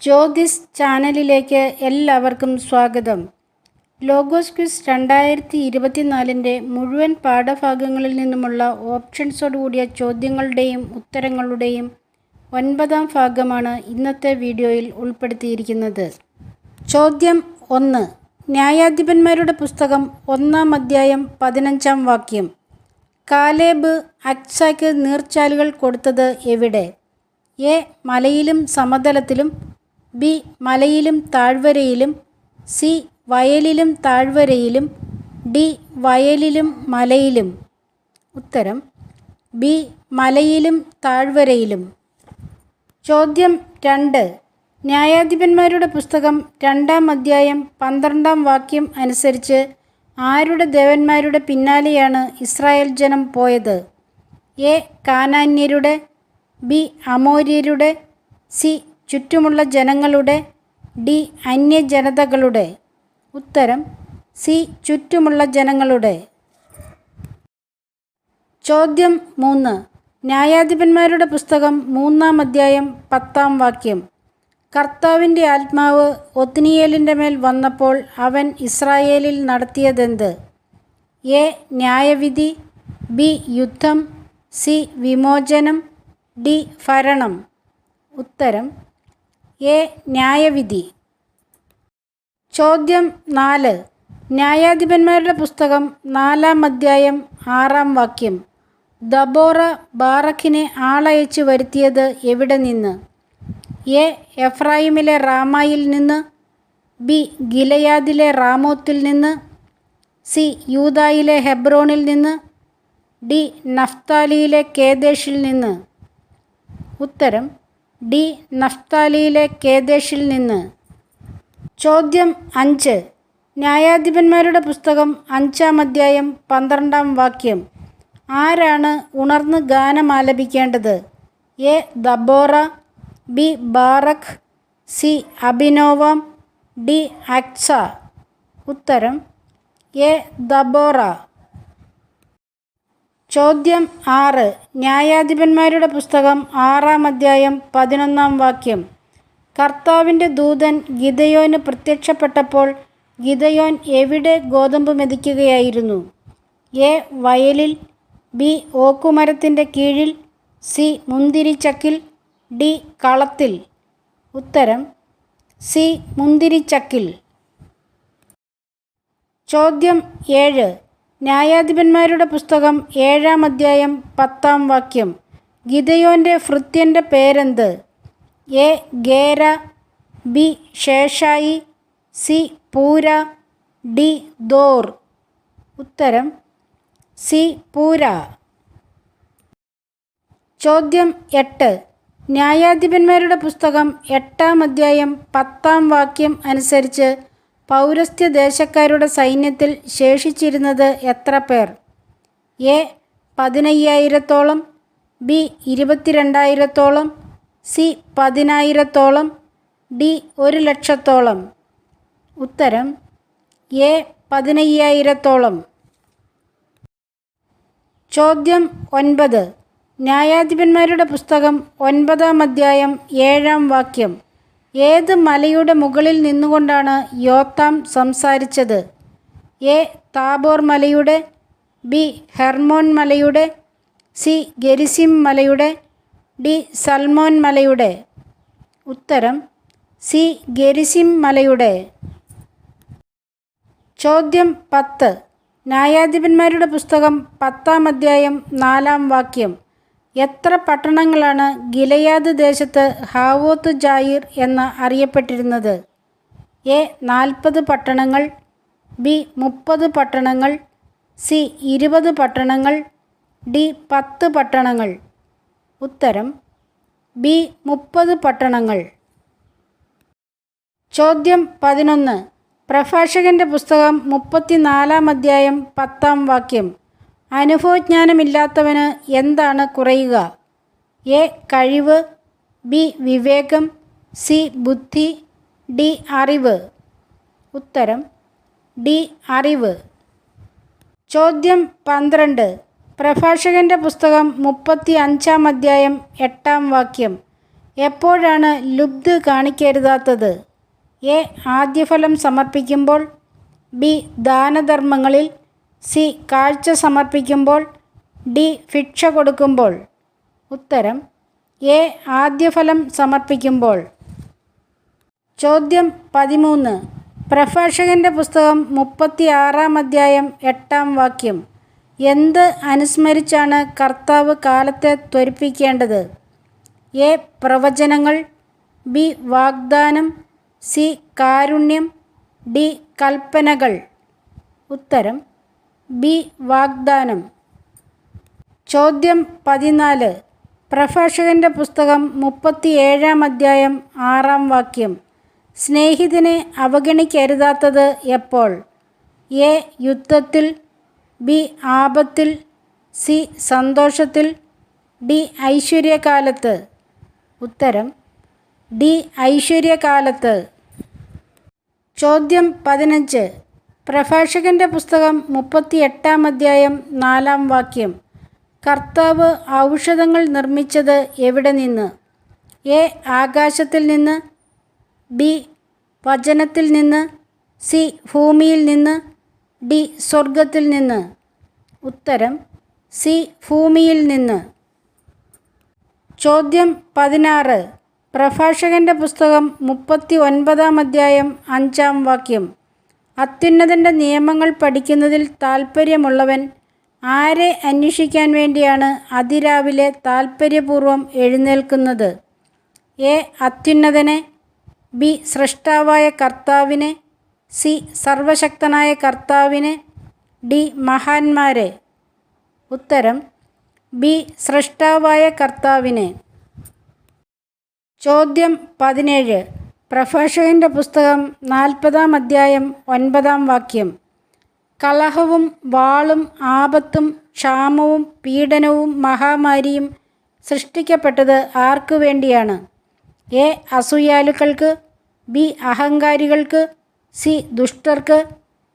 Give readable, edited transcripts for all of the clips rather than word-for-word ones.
ജ്യോതിസ് ചാനലിലേക്ക് എല്ലാവർക്കും സ്വാഗതം. ലോഗോസ് ക്വിസ് 2024 മുഴുവൻ പാഠഭാഗങ്ങളിൽ നിന്നുമുള്ള ഓപ്ഷൻസോടുകൂടിയ ചോദ്യങ്ങളുടെയും ഉത്തരങ്ങളുടെയും 9ാം ഭാഗമാണ് ഇന്നത്തെ വീഡിയോയിൽ ഉൾപ്പെടുത്തിയിരിക്കുന്നത്. ചോദ്യം 1. ന്യായാധിപന്മാരുടെ പുസ്തകം 1-ാം അധ്യായം 15-ാം വാക്യം. കാലേബ് അക്സായ്ക്ക് നീർച്ചാലുകൾ കൊടുത്തത് എവിടെ? എ. മലയിലും സമതലത്തിലും, ബി. മലയിലും താഴ്വരയിലും, സി. വയലിലും താഴ്വരയിലും, ഡി. വയലിലും മലയിലും. ഉത്തരം ബി. മലയിലും താഴ്വരയിലും. ചോദ്യം 2. ന്യായാധിപന്മാരുടെ പുസ്തകം 2-ാം അധ്യായം 12-ാം വാക്യം അനുസരിച്ച് ആരുടെ ദേവന്മാരുടെ പിന്നാലെയാണ് ഇസ്രായേൽ ജനം പോയത്? എ. കാനാന്യരുടെ, ബി. അമോര്യരുടെ, സി. ചുറ്റുമുള്ള ജനങ്ങളുടെ, ഡി. അന്യജനതകളുടെ. ഉത്തരം സി. ചുറ്റുമുള്ള ജനങ്ങളുടെ. ചോദ്യം 3. ന്യായാധിപന്മാരുടെ പുസ്തകം 3-ാം അധ്യായം 10-ാം വാക്യം. കർത്താവിൻ്റെ ആത്മാവ് ഒത്നിയേലിൻ്റെ മേൽ വന്നപ്പോൾ അവൻ ഇസ്രായേലിൽ നടത്തിയതെന്ത്? എ. ന്യായവിധി, ബി. യുദ്ധം, സി. വിമോചനം, ഡി. ഭരണം. ഉത്തരം എ. ന്യായവിധി. ചോദ്യം 4. ന്യായാധിപന്മാരുടെ പുസ്തകം 4-ാം അധ്യായം 6-ാം വാക്യം. ദബോറ ബാറക്കിനെ ആളയച്ചു വരുത്തിയത് എവിടെ നിന്ന്? എ. എഫ്രായിമിലെ റാമായിൽ നിന്ന്, ബി. ഗിലെയാദിലെ റാമോത്തിൽ നിന്ന്, സി. യൂദായിലെ ഹെബ്രോണിൽ നിന്ന്, ഡി. നഫ്താലിയിലെ കേദേശിൽ നിന്ന്. ഉത്തരം ഡി. നഫ്താലിയിലെ കേദേശിൽ നിന്ന്. ചോദ്യം 5. ന്യായാധിപന്മാരുടെ പുസ്തകം 5-ാം അധ്യായം 12-ാം വാക്യം. ആരാണ് ഉണർന്ന് ഗാനം ആലപിക്കേണ്ടത്? A. Deborah, B. Barak, C. Abinoam, D. Achsah. ഉത്തരം എ. ദബോറ. ചോദ്യം 6. ന്യായാധിപന്മാരുടെ പുസ്തകം 6-ാം അധ്യായം 11-ാം വാക്യം. കർത്താവിൻ്റെ ദൂതൻ ഗിദെയോന് പ്രത്യക്ഷപ്പെട്ടപ്പോൾ ഗിദെയോൻ എവിടെ ഗോതമ്പ് മെതിക്കുകയായിരുന്നു? എ. വയലിൽ, ബി. ഓക്കുമരത്തിൻ്റെ കീഴിൽ, സി. മുന്തിരിച്ചക്കിൽ, ഡി. കളത്തിൽ. ഉത്തരം സി. മുന്തിരിച്ചക്കിൽ. ചോദ്യം 7. ന്യായാധിപന്മാരുടെ പുസ്തകം 7-ാം അധ്യായം 10-ാം വാക്യം. ഗിദെയോൻ്റെ ഭൃത്യൻ്റെ പേരെന്ത്? എ. ഗേര, ബി. ശേഷായി, സി. പൂര, ഡി. ദോർ. ഉത്തരം സി. പൂര. ചോദ്യം 8. ന്യായാധിപന്മാരുടെ പുസ്തകം 8-ാം അധ്യായം 10-ാം വാക്യം അനുസരിച്ച് പൗരസ്ത്യ ദേശക്കാരുടെ സൈന്യത്തിൽ ശേഷിച്ചിരുന്നത് എത്ര പേർ? എ. 15,000-ഓളം, ബി. 22,000-ഓളം, സി. 10,000-ഓളം, ഡി. 1,00,000-ഓളം. ഉത്തരം എ. 15,000-ഓളം. ചോദ്യം 9. ന്യായാധിപന്മാരുടെ പുസ്തകം 9-ാം അധ്യായം 7-ാം വാക്യം. ഏത് മലയുടെ മുകളിൽ നിന്നുകൊണ്ടാണ് യോത്താം സംസാരിച്ചത്? എ. താബോർ മലയുടെ, ബി. ഹെർമോൻ മലയുടെ, സി. ഗെരിസിം മലയുടെ, ഡി. സൽമോൻ മലയുടെ. ഉത്തരം സി. ഗെരിസിം മലയുടെ. ചോദ്യം 10. ന്യായാധിപന്മാരുടെ പുസ്തകം 10-ാം അധ്യായം 4-ാം വാക്യം. എത്ര പട്ടണങ്ങളാണ് ഗിലെയാദ് ദേശത്ത് ഹാവോത്ത് ജായിർ എന്ന് അറിയപ്പെട്ടിരുന്നത്? എ. 40 പട്ടണങ്ങൾ, ബി. 30 പട്ടണങ്ങൾ, സി. 20 പട്ടണങ്ങൾ, ഡി. 10 പട്ടണങ്ങൾ. ഉത്തരം ബി. 30 പട്ടണങ്ങൾ. ചോദ്യം 11. പ്രഭാഷകൻ്റെ പുസ്തകം 34-ാം അധ്യായം 10-ാം വാക്യം. അനുഭവജ്ഞാനമില്ലാത്തവന് എന്താണ് കുറയുക? എ. കഴിവ്, ബി. വിവേകം, സി. ബുദ്ധി, ഡി. അറിവ്. ഉത്തരം ഡി. അറിവ്. ചോദ്യം 12. പ്രഭാഷകൻ്റെ പുസ്തകം 35-ാം അധ്യായം 8-ാം വാക്യം. എപ്പോഴാണ് ലുബ്ധ് കാണിക്കരുതാത്തത്? എ. ആദ്യഫലം സമർപ്പിക്കുമ്പോൾ. ബി. ദാനധർമ്മങ്ങളിൽ. സി. കാഴ്ച സമർപ്പിക്കുമ്പോൾ. ഡി. ഭിക്ഷ കൊടുക്കുമ്പോൾ. ഉത്തരം എ. ആദ്യഫലം സമർപ്പിക്കുമ്പോൾ. ചോദ്യം 13. പ്രഭാഷകൻ്റെ പുസ്തകം 36-ാം അധ്യായം 8-ാം വാക്യം. എന്ത് അനുസ്മരിച്ചാണ് കർത്താവ് കാലത്തെ ത്വരിപ്പിക്കേണ്ടത്? എ. പ്രവചനങ്ങൾ. ബി. വാഗ്ദാനം. സി. കാരുണ്യം. ഡി. കൽപ്പനകൾ. ഉത്തരം ബി. വാഗ്ദാനം. ചോദ്യം 14. പ്രഭാഷകൻ്റെ പുസ്തകം 37-ാം അധ്യായം 6-ാം വാക്യം. സ്നേഹിതനെ അവഗണിക്കരുതാത്തത് എപ്പോൾ? എ. യുദ്ധത്തിൽ. ബി. ആപത്തിൽ. സി. സന്തോഷത്തിൽ. ഡി. ഐശ്വര്യകാലത്ത്. ഉത്തരം ഡി. ഐശ്വര്യകാലത്ത്. ചോദ്യം 15. പ്രഭാഷകൻ്റെ പുസ്തകം 38-ാം അധ്യായം 4-ാം വാക്യം. കർത്താവ് ഔഷധങ്ങൾ നിർമ്മിച്ചത് എവിടെ നിന്ന്? എ. ആകാശത്തിൽ നിന്ന്. ബി. വചനത്തിൽ നിന്ന്. സി. ഭൂമിയിൽ നിന്ന്. ഡി. സ്വർഗത്തിൽ നിന്ന്. ഉത്തരം സി. ഭൂമിയിൽ നിന്ന്. ചോദ്യം 16. പ്രഭാഷകൻ്റെ പുസ്തകം 39-ാം അധ്യായം 5-ാം വാക്യം. അത്യുന്നതൻ്റെ നിയമങ്ങൾ പഠിക്കുന്നതിൽ താൽപ്പര്യമുള്ളവൻ ആരെ അന്വേഷിക്കാൻ വേണ്ടിയാണ് അതിരാവിലെ താൽപ്പര്യപൂർവ്വം എഴുന്നേൽക്കുന്നത്? എ. അത്യുന്നതനെ. ബി. സ്രഷ്ടാവായ കർത്താവിനെ. സി. സർവശക്തനായ കർത്താവിനെ. ഡി. മഹാന്മാരെ. ഉത്തരം ബി. സ്രഷ്ടാവായ കർത്താവിനെ. ചോദ്യം 17. പ്രഭാഷകൻ്റെ പുസ്തകം 40-ാം അധ്യായം 9-ാം വാക്യം. കലഹവും വാളും ആപത്തും ക്ഷാമവും പീഡനവും മഹാമാരിയും സൃഷ്ടിക്കപ്പെട്ടത് ആർക്കു വേണ്ടിയാണ്? എ. അസൂയാലുക്കൾക്ക്. ബി. അഹങ്കാരികൾക്ക്. സി. ദുഷ്ടർക്ക്.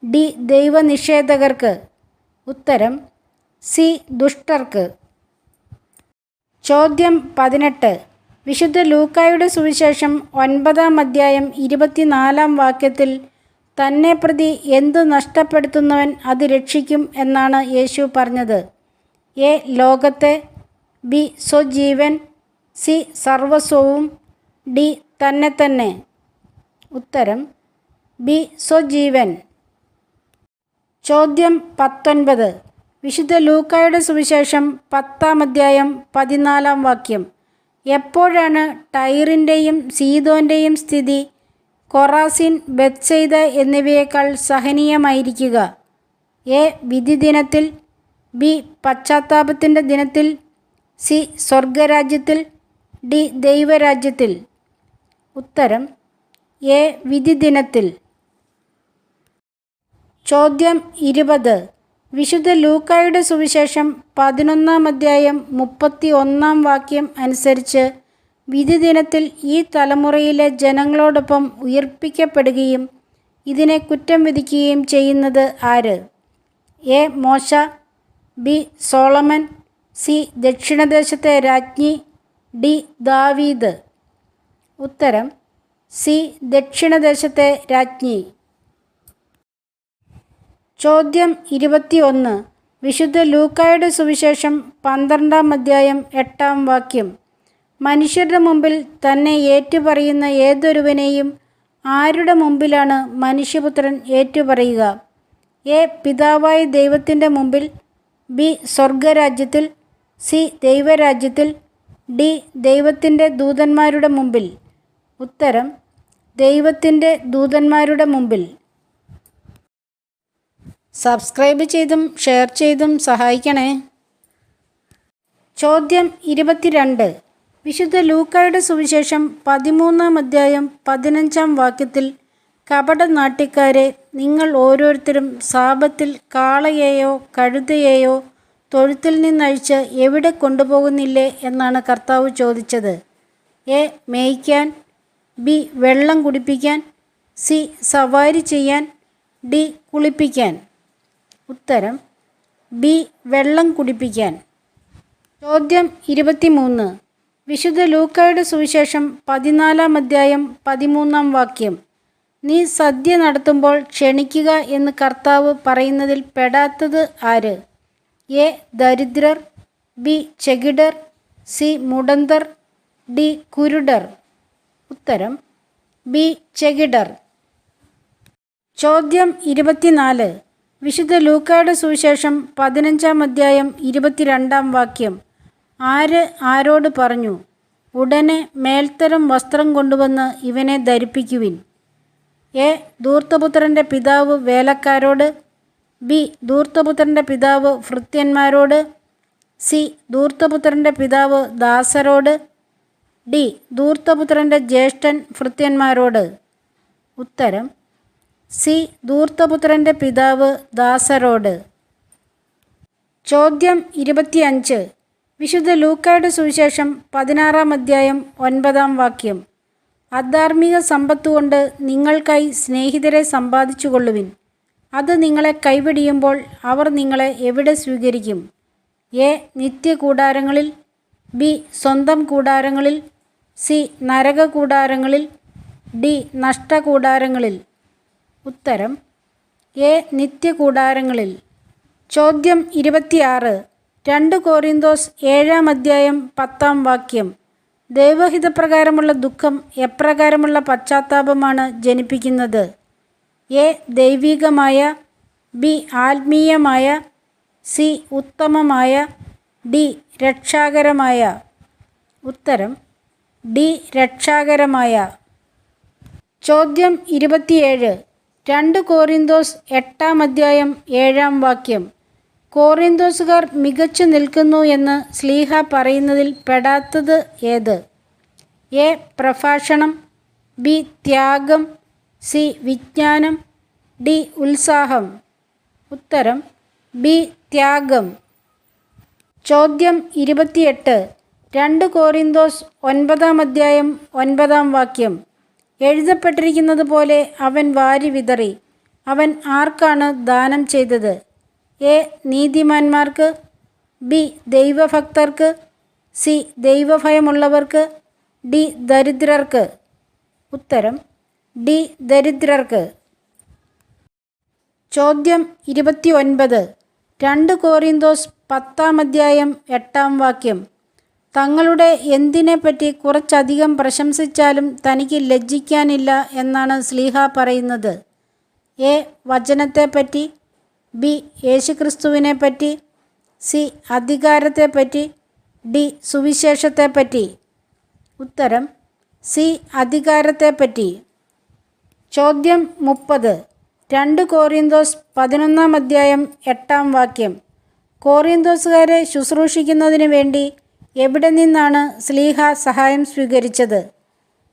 ഡി. ദൈവനിഷേധകർക്ക്. ഉത്തരം സി. ദുഷ്ടർക്ക്. ചോദ്യം 18. വിശുദ്ധ ലൂക്കായുടെ സുവിശേഷം 9-ാം അധ്യായം 24-ാം വാക്യത്തിൽ തന്നെ പ്രതി എന്തു നഷ്ടപ്പെടുത്തുന്നവൻ അത് രക്ഷിക്കും എന്നാണ് യേശു പറഞ്ഞത്? എ. ലോകത്തെ. ബി. സ്വജീവൻ. സി. സർവസ്വവും. ഡി. തന്നെ തന്നെ. ഉത്തരം ബി. സ്വജീവൻ. ചോദ്യം 19. വിശുദ്ധ ലൂക്കായുടെ സുവിശേഷം 10-ാം അധ്യായം 14-ാം വാക്യം. എപ്പോഴാണ് ടൈറിൻ്റെയും സീദോൻ്റെയും സ്ഥിതി കൊറാസിൻ, ബെത്സയിദ എന്നിവയേക്കാൾ സഹനീയമായിരിക്കുക? എ. വിധി ദിനത്തിൽ. ബി. പശ്ചാത്താപത്തിൻ്റെ ദിനത്തിൽ. സി. സ്വർഗരാജ്യത്തിൽ. ഡി. ദൈവരാജ്യത്തിൽ. ഉത്തരം എ. വിധി ദിനത്തിൽ. ചോദ്യം 20. വിശുദ്ധ ലൂക്കായുടെ സുവിശേഷം 11-ാം അധ്യായം 31-ാം വാക്യം അനുസരിച്ച് വിധി ദിനത്തിൽ ഈ തലമുറയിലെ ജനങ്ങളോടൊപ്പം ഉയിർപ്പിക്കപ്പെടുകയും ഇതിനെ കുറ്റം വിധിക്കുകയും ചെയ്യുന്നത് ആര്? എ. മോശ. ബി. സോളമൻ. സി. ദക്ഷിണദേശത്തെ രാജ്ഞി. ഡി. ദാവീദ്. ഉത്തരം സി. ദക്ഷിണദേശത്തെ രാജ്ഞി. ചോദ്യം 21. വിശുദ്ധ ലൂക്കായുടെ സുവിശേഷം 12-ാം അധ്യായം 8-ാം വാക്യം. മനുഷ്യരുടെ മുമ്പിൽ തന്നെ ഏറ്റുപറയുന്ന ഏതൊരുവനെയും ആരുടെ മുമ്പിലാണ് മനുഷ്യപുത്രൻ ഏറ്റുപറയുക? എ. പിതാവായ ദൈവത്തിൻ്റെ മുമ്പിൽ. ബി. സ്വർഗരാജ്യത്തിൽ. സി. ദൈവരാജ്യത്തിൽ. ഡി. ദൈവത്തിൻ്റെ ദൂതന്മാരുടെ മുമ്പിൽ. ഉത്തരം ദൈവത്തിൻ്റെ ദൂതന്മാരുടെ മുമ്പിൽ. സബ്സ്ക്രൈബ് ചെയ്തും ഷെയർ ചെയ്തും സഹായിക്കണേ. ചോദ്യം 22. വിശുദ്ധ ലൂക്കായുടെ സുവിശേഷം 13-ാം അധ്യായം 15-ാം വാക്യത്തിൽ കപടനാട്യക്കാരെ, നിങ്ങൾ ഓരോരുത്തരും സാബത്തിൽ കാളയെയോ കഴുതയെയോ തൊഴുത്തിൽ നിന്നഴിച്ച് എവിടെ കൊണ്ടുപോകുന്നില്ലേ എന്നാണ് കർത്താവ് ചോദിച്ചത്? എ. മേയ്ക്കാൻ. ബി. വെള്ളം കുടിപ്പിക്കാൻ. സി. സവാരി ചെയ്യാൻ. ഡി. കുളിപ്പിക്കാൻ. ഉത്തരം ബി. വെള്ളം കുടിപ്പിക്കാൻ. ചോദ്യം 23. വിശുദ്ധ ലൂക്കായുടെ സുവിശേഷം 14 അധ്യായം 13 വാക്യം. നീ സദ്യ നടത്തുമ്പോൾ ക്ഷണിക്കുക എന്ന് കർത്താവ് പറയുന്നതിൽ പെടാത്തത് ആര്? എ. ദരിദ്രർ, ബി. ചെകിടർ, സി. മുടന്തർ, ഡി. കുരുടർ. ഉത്തരം ബി. ചെകിടർ. ചോദ്യം 24. വിശുദ്ധ ലൂക്കായുടെ സുവിശേഷം 15 അധ്യായം 22 വാക്യം. ആര് ആരോട് പറഞ്ഞു, ഉടനെ മേൽത്തരം വസ്ത്രം കൊണ്ടുവന്ന് ഇവനെ ധരിപ്പിക്കുവിൻ? എ. ധൂർത്തപുത്രൻ്റെ പിതാവ് വേലക്കാരോട്, ബി. ധൂർത്തപുത്രൻ്റെ പിതാവ് ഭൃത്യന്മാരോട്, സി. ധൂർത്തപുത്രൻ്റെ പിതാവ് ദാസരോട്, ഡി. ധൂർത്തപുത്രൻ്റെ ജ്യേഷ്ഠൻ ഭൃത്യന്മാരോട്. ഉത്തരം സി. ധൂർത്തപുത്രൻ്റെ പിതാവ് ദാസരോട്. ചോദ്യം 25. വിശുദ്ധ ലൂക്കായുടെ സുവിശേഷം 16 അധ്യായം 9 വാക്യം. അധാർമിക സമ്പത്തുകൊണ്ട് നിങ്ങൾക്കായി സ്നേഹിതരെ സമ്പാദിച്ചു കൊള്ളുവിൻ. അത് നിങ്ങളെ കൈവെടിയുമ്പോൾ അവർ നിങ്ങളെ എവിടെ സ്വീകരിക്കും? എ. നിത്യകൂടാരങ്ങളിൽ, ബി. സ്വന്തം കൂടാരങ്ങളിൽ, സി. നരക കൂടാരങ്ങളിൽ, ഡി. നഷ്ടകൂടാരങ്ങളിൽ. ഉത്തരം എ. നിത്യകൂടാരങ്ങളിൽ. ചോദ്യം 26. 2 കൊരിന്തോസ് 7 അധ്യായം 10 വാക്യം. ദൈവഹിതപ്രകാരമുള്ള ദുഃഖം എപ്രകാരമുള്ള പശ്ചാത്താപമാണ് ജനിപ്പിക്കുന്നത്? എ. ദൈവികമായ, ബി. ആത്മീയമായ, സി. ഉത്തമമായ, ഡി. രക്ഷാകരമായ. ഉത്തരം ഡി. രക്ഷാകരമായ. ചോദ്യം 27. 2 കൊരിന്തോസ് 8 അധ്യായം 7 വാക്യം. കോറിന്തോസുകാർ മികച്ചു നിൽക്കുന്നു എന്ന് ശ്ലീഹ പറയുന്നതിൽ പെടാത്തത് ഏത്? എ. പ്രഭാഷണം, ബി. ത്യാഗം, സി. വിജ്ഞാനം, ഡി. ഉത്സാഹം. ഉത്തരം ബി. ത്യാഗം. ചോദ്യം 28. 2 കൊരിന്തോസ് 9 അധ്യായം 9 വാക്യം. എഴുതപ്പെട്ടിരിക്കുന്നത് പോലെ അവൻ വാരി വിതറി. അവൻ ആർക്കാണ് ദാനം ചെയ്തത്? എ. നീതിമാന്മാർക്ക്, ബി. ദൈവഭക്തർക്ക്, സി. ദൈവഭയമുള്ളവർക്ക്, ഡി. ദരിദ്രർക്ക്. ഉത്തരം ഡി. ദരിദ്രർക്ക്. ചോദ്യം 29. 2 കൊരിന്തോസ് 10 അധ്യായം 8 വാക്യം. തങ്ങളുടെ എന്തിനെപ്പറ്റി കുറച്ചധികം പ്രശംസിച്ചാലും തനിക്ക് ലജ്ജിക്കാനില്ല എന്നാണ് ശ്ലീഹ പറയുന്നത്? എ. വചനത്തെപ്പറ്റി, ബി. യേശുക്രിസ്തുവിനെപ്പറ്റി, സി. അധികാരത്തെപ്പറ്റി, ഡി. സുവിശേഷത്തെപ്പറ്റി. ഉത്തരം സി. അധികാരത്തെപ്പറ്റി. ചോദ്യം 30. 2 കൊരിന്തോസ് 11 അധ്യായം 8 വാക്യം. കോറിന്തോസുകാരെ ശുശ്രൂഷിക്കുന്നതിന് വേണ്ടി എവിടെ നിന്നാണ് ശ്ലീഹ സഹായം സ്വീകരിച്ചത്?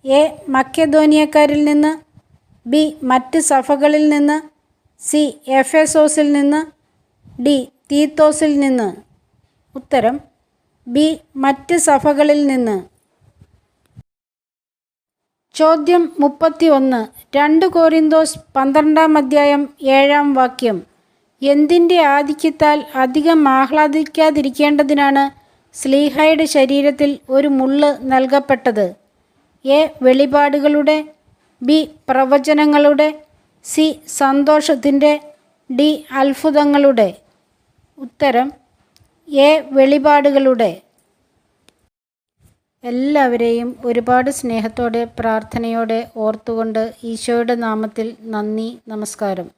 എ. മക്കെദോനിയക്കാരിൽ നിന്ന്, ബി. മറ്റ് സഭകളിൽ നിന്ന്, സി. എഫെസോസിൽ നിന്ന്, ഡി. തീത്തോസിൽ നിന്ന്. ഉത്തരം ബി. മറ്റ് സഭകളിൽ നിന്ന്. ചോദ്യം 31. 2 കൊരിന്തോസ് 12 അധ്യായം 7 വാക്യം. എന്തിൻ്റെ ആധിക്യത്താൽ അധികം ആഹ്ലാദിക്കാതിരിക്കേണ്ടതിനാണ് ശ്ലീഹായുടെ ശരീരത്തിൽ ഒരു മുള്ള് നൽകപ്പെട്ടത്? എ. വെളിപാടുകളുടെ, ബി. പ്രവചനങ്ങളുടെ, സി. സന്തോഷത്തിൻ്റെ, ഡി. അത്ഭുതങ്ങളുടെ. ഉത്തരം എ. വെളിപാടുകളുടെ. എല്ലാവരെയും ഒരുപാട് സ്നേഹത്തോടെ പ്രാർത്ഥനയോടെ ഓർത്തുകൊണ്ട് ഈശോയുടെ നാമത്തിൽ നന്ദി, നമസ്കാരം.